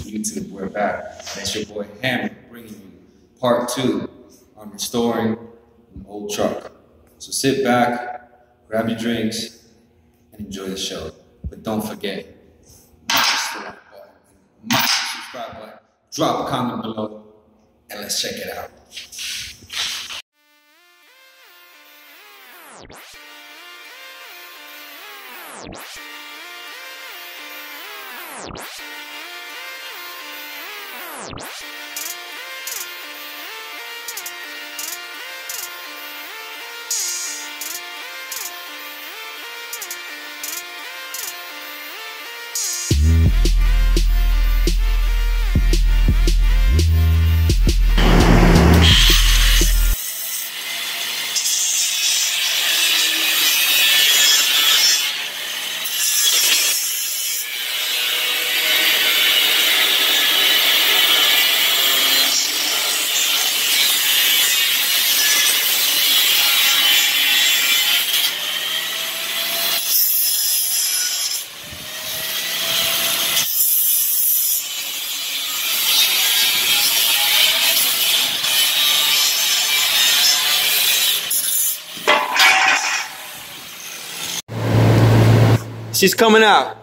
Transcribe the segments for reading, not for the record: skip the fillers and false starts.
YouTube. We're back. That's your boy Hammer bringing you part 2 on restoring an old truck. So sit back, grab your drinks, and enjoy the show. But don't forget, smash the like button, smash the subscribe button, drop a comment below, and let's check it out. She's coming out.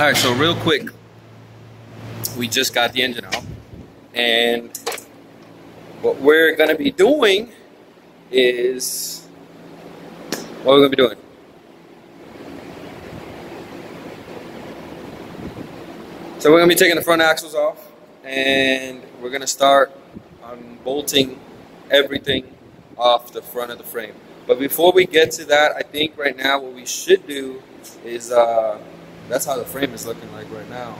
Alright, so real quick, we just got the engine out, and what we're going to be doing is, what we're going to be doing? So we're going to be taking the front axles off, and we're going to start unbolting everything off the front of the frame. But before we get to that, I think right now what we should do is, that's how the frame is looking like right now.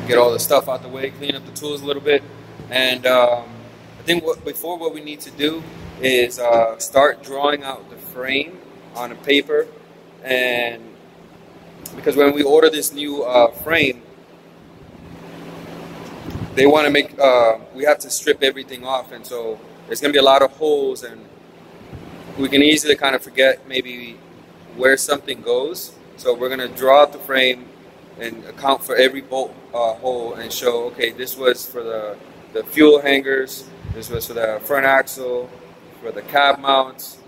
Get all the stuff out the way, clean up the tools a little bit, and I think what we need to do is start drawing out the frame on a paper, and because when we order this new frame, they want to make we have to strip everything off, and so there's going to be a lot of holes, and we can easily kind of forget maybe where something goes. So we're going to draw out the frame and account for every bolt hole and show, okay, this was for the fuel hangers, this was for the front axle, for the cab mounts,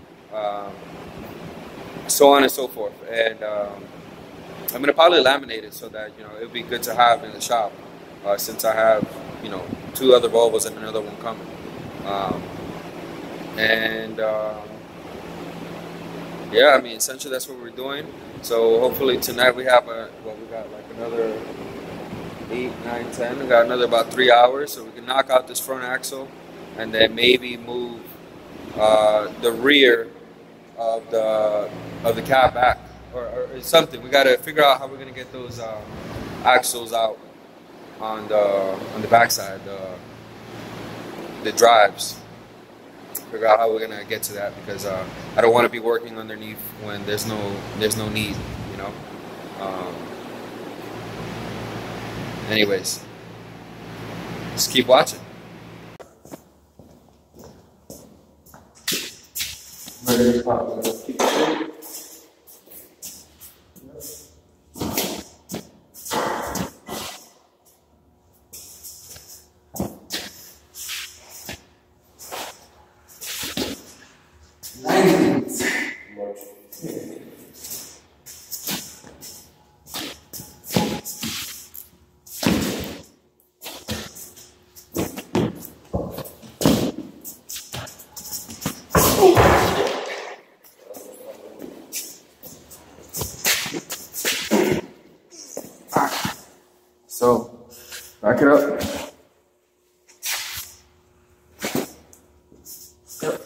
so on and so forth. And I'm going to probably laminate it so that, it would be good to have in the shop, since I have, 2 other Volvos and another one coming. Yeah, I mean, essentially that's what we're doing. So hopefully tonight we have we got like another 8, 9, 10. We got another about 3 hours, so we can knock out this front axle and then maybe move the rear of the cab back or something. We got to figure out how we're gonna get those axles out on the backside, the drives. figure out how we're gonna get to that, because I don't want to be working underneath when there's no need, you know. Anyways, just keep watching. Keep it So, back it up. Yep.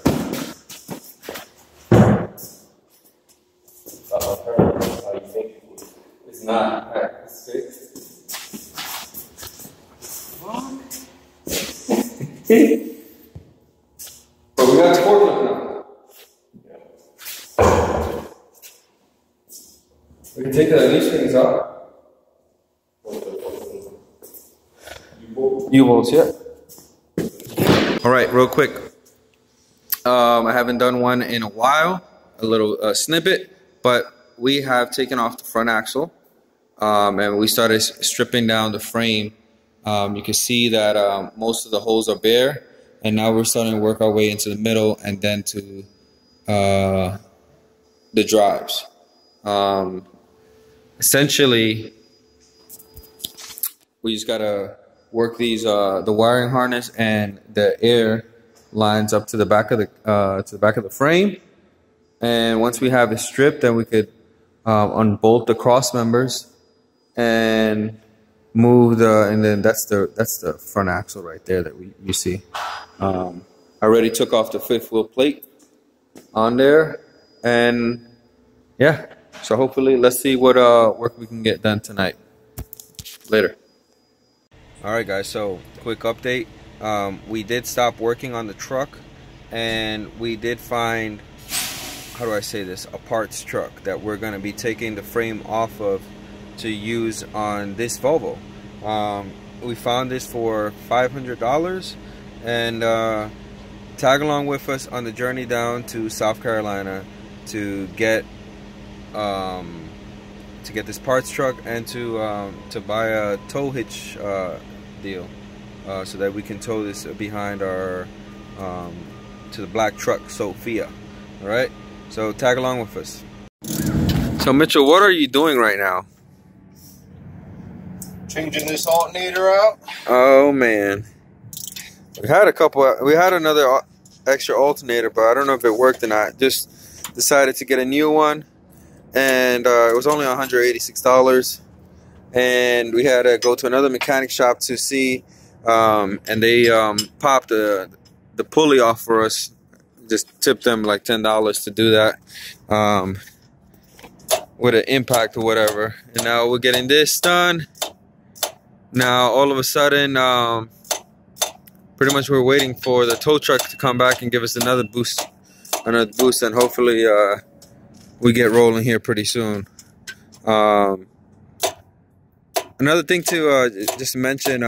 It's not. It's fixed. But we got forklift now. We can take these things out. U-bolts, yeah. All right, real quick. I haven't done one in a while, a little snippet, but we have taken off the front axle, and we started stripping down the frame. You can see that most of the holes are bare, and now we're starting to work our way into the middle and then to the drives. Essentially, we just gotta work these the wiring harness and the air lines up to the back of the frame, and once we have it stripped, then we could unbolt the cross members and move and then that's the front axle right there that you see. I already took off the fifth wheel plate on there, and yeah, so hopefully let's see what work we can get done tonight. Later. Alright guys, so quick update. We did stop working on the truck, and we did find, how do I say this, a parts truck that we're going to be taking the frame off of to use on this Volvo. We found this for $500, and tag along with us on the journey down to South Carolina to get this parts truck and to buy a tow hitch deal, so that we can tow this behind our to the black truck Sophia. All right, so tag along with us. So Mitchell, what are you doing right now? Changing this alternator out. Oh man, we had another extra alternator, but I don't know if it worked or not. Just decided to get a new one, and it was only $186, and we had to go to another mechanic shop to see, and they popped the pulley off for us. Just tipped them like $10 to do that, with an impact or whatever. And now we're getting this done. Now all of a sudden, pretty much we're waiting for the tow truck to come back and give us another boost, and hopefully we get rolling here pretty soon. Another thing to just mention,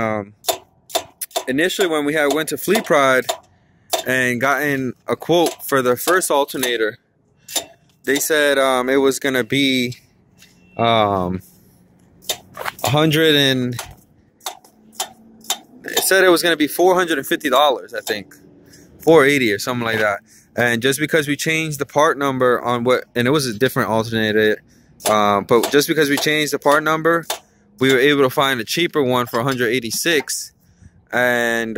initially when we went to Fleet Pride and gotten a quote for the first alternator, they said it was gonna be it said it was gonna be $450, I think, $480 or something like that. And just because we changed the part number on and it was a different alternator, but just because we changed the part number, we were able to find a cheaper one for $186, and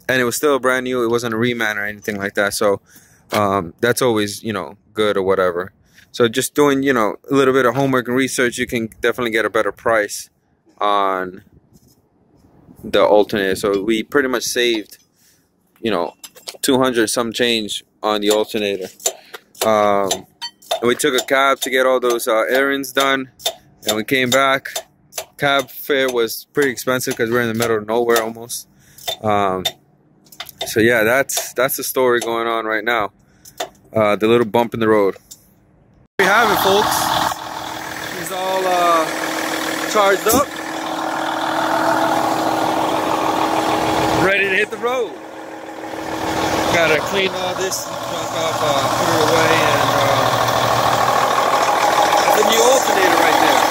it was still brand new. It wasn't a reman or anything like that. So that's always, you know, good or whatever. So just doing, you know, a little bit of homework and research, you can definitely get a better price on the alternator. So we pretty much saved, you know, 200 some change on the alternator. And we took a cab to get all those errands done, and we came back. Cab fare was pretty expensive because we're in the middle of nowhere almost. So yeah, that's the story going on right now. The little bump in the road. There you have it, folks. He's all charged up, ready to hit the road. Gotta clean all this junk up, put it away, and the new alternator right there.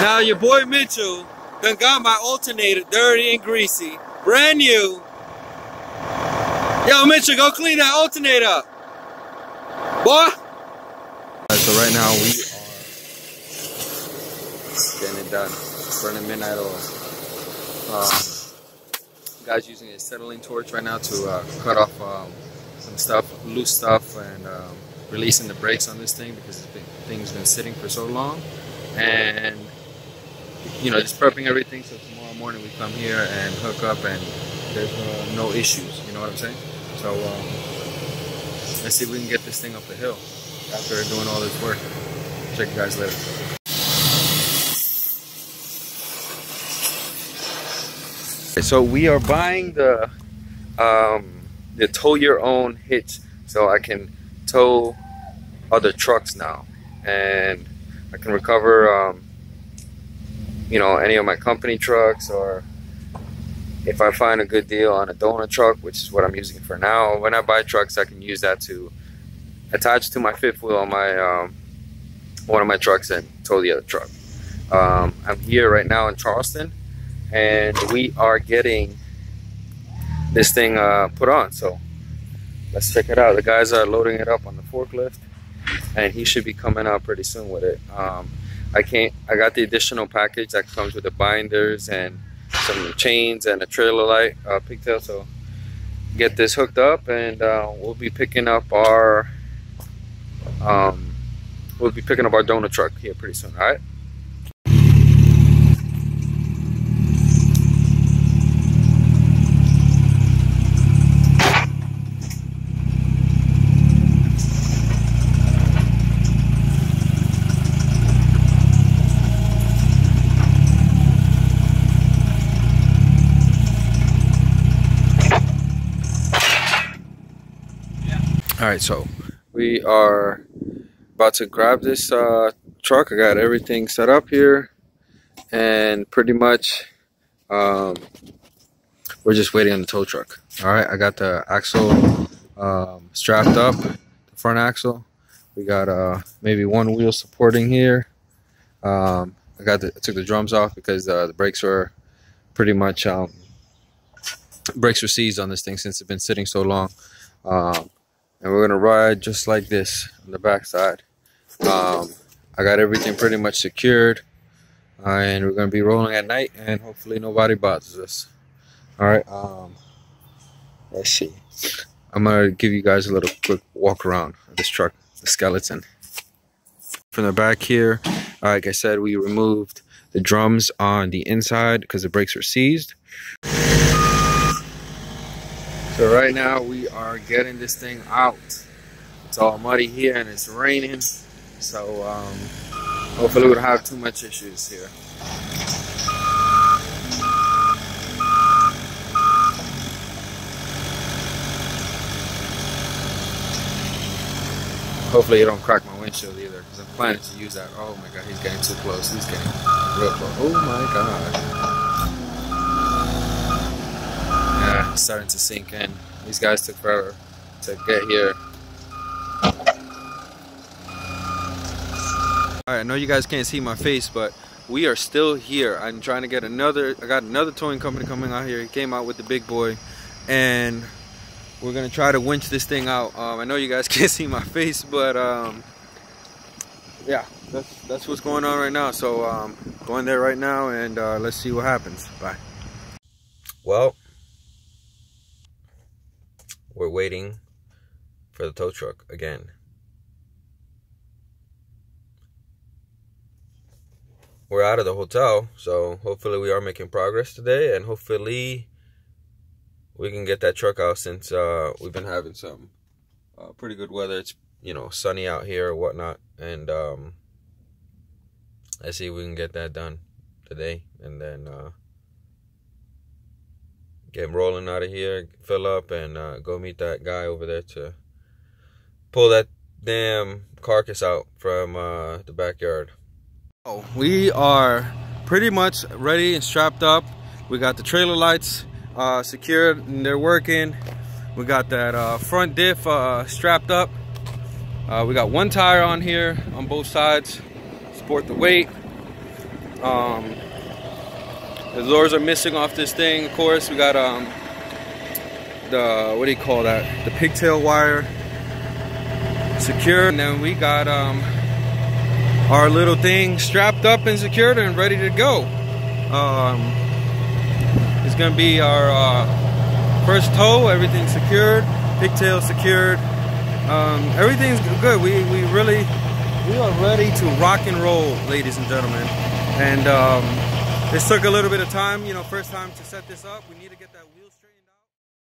Now your boy Mitchell done got my alternator dirty and greasy, brand new. Yo, Mitchell, go clean that alternator up, boy. So right now we are getting it done, burning midnight oil. Guy's using a acetylene torch right now to cut off some stuff, loose stuff, and releasing the brakes on this thing because thing's been sitting for so long. And you know, just prepping everything so tomorrow morning we come here and hook up and there's no issues, you know what I'm saying? So let's see if we can get this thing up the hill after doing all this work. Check you guys later. Okay, so we are buying the tow your own hitch so I can tow other trucks now, and I can recover you know, any of my company trucks, or if I find a good deal on a donor truck, which is what I'm using for now. When I buy trucks, I can use that to attach to my fifth wheel on my one of my trucks and tow the other truck. I'm here right now in Charleston, and we are getting this thing put on. So let's check it out. The guys are loading it up on the forklift, and he should be coming out pretty soon with it. I got the additional package that comes with the binders and some chains and a trailer light pigtail. So get this hooked up, and we'll be picking up our donor truck here pretty soon. All right. Alright, so we are about to grab this truck. I got everything set up here, and pretty much we're just waiting on the tow truck. Alright, I got the axle strapped up, the front axle. We got maybe one wheel supporting here. I took the drums off because the brakes were pretty much brakes were seized on this thing since it's been sitting so long. And we're gonna ride just like this on the back side. I got everything pretty much secured, and we're gonna be rolling at night, and hopefully nobody bothers us. All right. Let's see. I'm gonna give you guys a little quick walk around of this truck, the skeleton. From the back here, like I said, we removed the drums on the inside because the brakes were seized. So right now we are getting this thing out. It's all muddy here and it's raining, so hopefully we don't have too much issues here. Hopefully you don't crack my windshield either, because I'm planning to use that. Oh my god, he's getting too close. He's getting real close. Oh my god. Yeah, it's starting to sink in. These guys took forever to get here. Alright, I know you guys can't see my face, but we are still here. I'm trying to get I got another towing company coming out here. He came out with the big boy, and we're gonna try to winch this thing out. I know you guys can't see my face, but yeah, that's what's going on right now. So going there right now, and let's see what happens. Bye. Well, we're waiting for the tow truck again. We're out of the hotel, so hopefully we are making progress today, and hopefully we can get that truck out, since we've been having some pretty good weather. It's, you know, sunny out here or whatnot, and let's see if we can get that done today, and then get rolling out of here, fill up, and go meet that guy over there to pull that damn carcass out from the backyard. Oh, we are pretty much ready and strapped up. We got the trailer lights secured and they're working. We got that front diff strapped up. We got one tire on here on both sides, support the weight. The doors are missing off this thing, of course. We got the, what do you call that? The pigtail wire secured, and then we got our little thing strapped up and secured and ready to go. It's gonna be our first tow. Everything's secured, pigtail secured. Everything's good. We are ready to rock and roll, ladies and gentlemen. And this took a little bit of time, you know, first time to set this up. We need to get that wheel straightened out.